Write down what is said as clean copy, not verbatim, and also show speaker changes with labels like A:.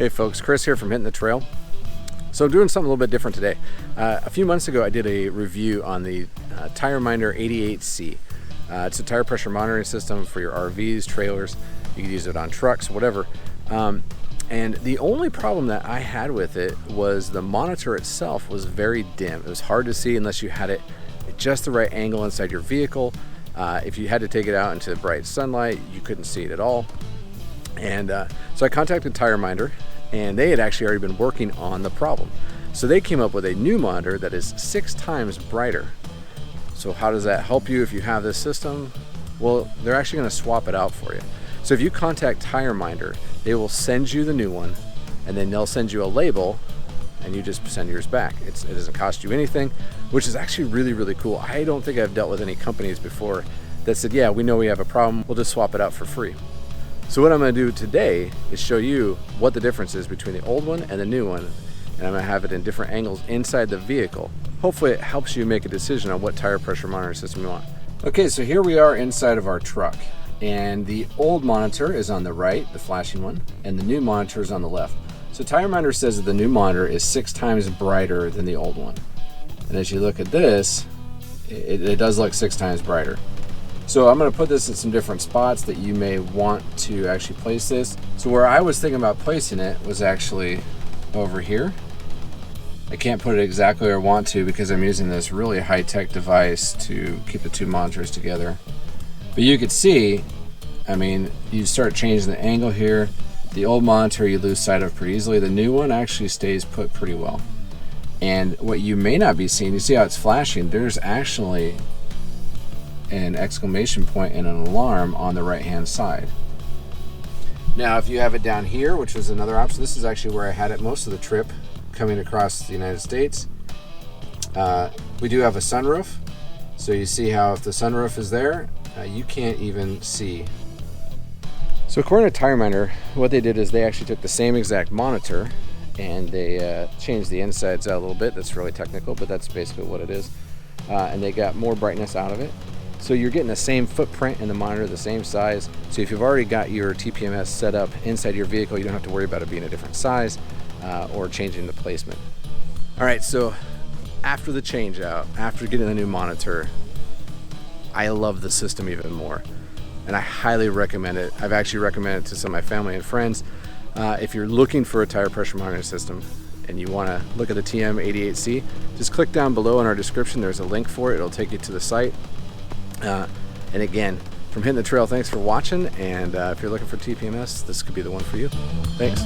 A: Hey folks, Chris here from Hinton the Trail. So I'm doing something a little bit different today. A few months ago I did a review on the Tireminder 88C. It's a tire pressure monitoring system for your RVs, trailers. You can use it on trucks, whatever. And the only problem that I had with it was the monitor itself was very dim. It was hard to see unless you had it at just the right angle inside your vehicle. If you had to take it out into bright sunlight, you couldn't see it at all. And so I contacted Tireminder, and they had actually already been working on the problem. So they came up with a new monitor that is 6 times brighter. So how does that help you if you have this system? Well, they're actually going to swap it out for you. So if you contact Tireminder, they will send you the new one, and then they'll send you a label, and you just send yours back. It doesn't cost you anything, which is actually really, really cool. I don't think I've dealt with any companies before that said, yeah, we know we have a problem, we'll just swap it out for free. So what I'm going to do today is show you what the difference is between the old one and the new one, and I'm going to have it in different angles inside the vehicle. Hopefully it helps you make a decision on what tire pressure monitoring system you want. Okay, so here we are inside of our truck, and the old monitor is on the right, the flashing one, and the new monitor is on the left. So Tireminder says that the new monitor is 6 times brighter than the old one, and as you look at this, it does look 6 times brighter. So I'm going to put this in some different spots that you may want to actually place this. So where I was thinking about placing it was actually over here. I can't put it exactly where I want to because I'm using this really high-tech device to keep the two monitors together. But you could see, I mean, you start changing the angle here. The old monitor you lose sight of pretty easily. The new one actually stays put pretty well. And what you may not be seeing, you see how it's flashing, there's actually an exclamation point and an alarm on the right hand side. Now if you have it down here, which is another option, this is actually where I had it most of the trip coming across the United States. We do have a sunroof, so you see how if the sunroof is there, you can't even see. So according to Tireminder, what they did is they actually took the same exact monitor and they changed the insides out a little bit. That's really technical, but that's basically what it is. And they got more brightness out of it. So you're getting the same footprint in the monitor, the same size. So if you've already got your TPMS set up inside your vehicle, you don't have to worry about it being a different size or changing the placement. All right, so after the change out, after getting the new monitor, I love the system even more. And I highly recommend it. I've actually recommended it to some of my family and friends. If you're looking for a tire pressure monitoring system and you want to look at the TM-88C, just click down below in our description. There's a link for it. It'll take you to the site. And again, from Hinton the Trail, thanks for watching, and if you're looking for TPMS, this could be the one for you. Thanks.